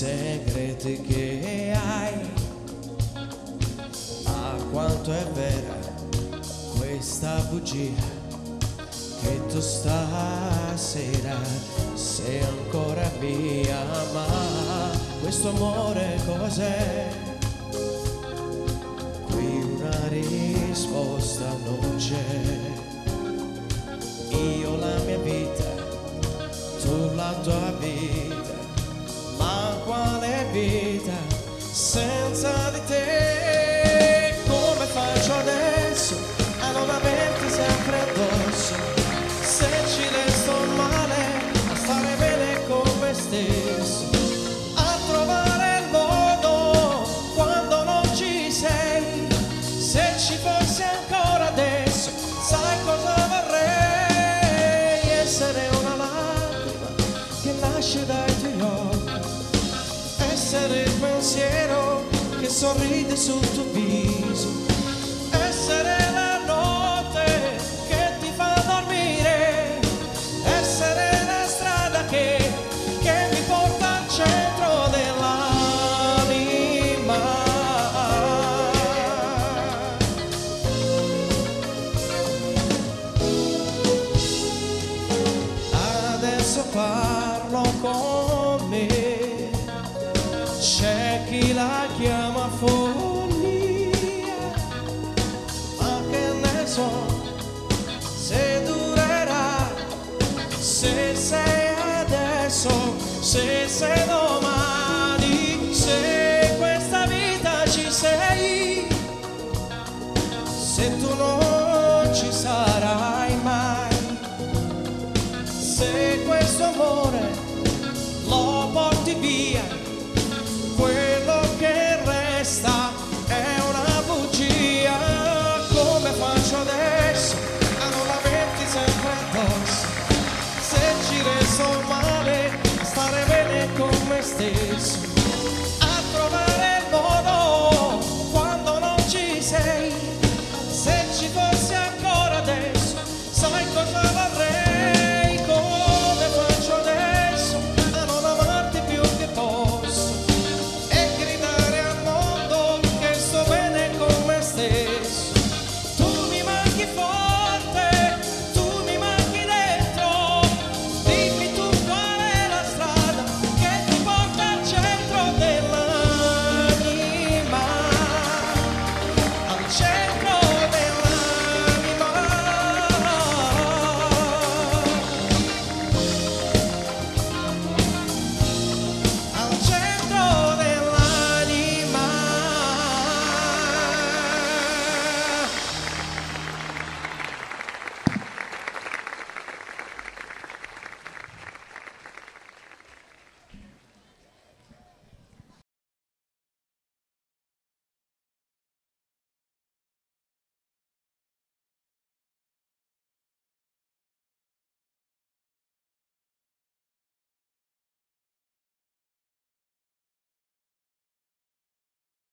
segreti che hai, ma quanto è vera questa bugia che tu stasera sei ancora mia. Ma questo amore cos'è? Qui una risposta non c'è. Io la mia vita, tu la tua vita, ma quale vita senza di te? Come faccio adesso a non averti sempre addosso? Se ci resto male, a stare bene con me stesso, a trovare il modo quando non ci sei. Se ci fossi ancora adesso, sai cosa vorrei? Essere una lacrima che nasce dai tuoi occhi, essere il pensiero che sorride sul tuo viso, essere la notte che ti fa dormire, essere la strada che mi porta al centro dell'anima. Adesso parlo con me, c'è chi la chiama follia, ma che ne so se durerà, se sei adesso, se sei dopo.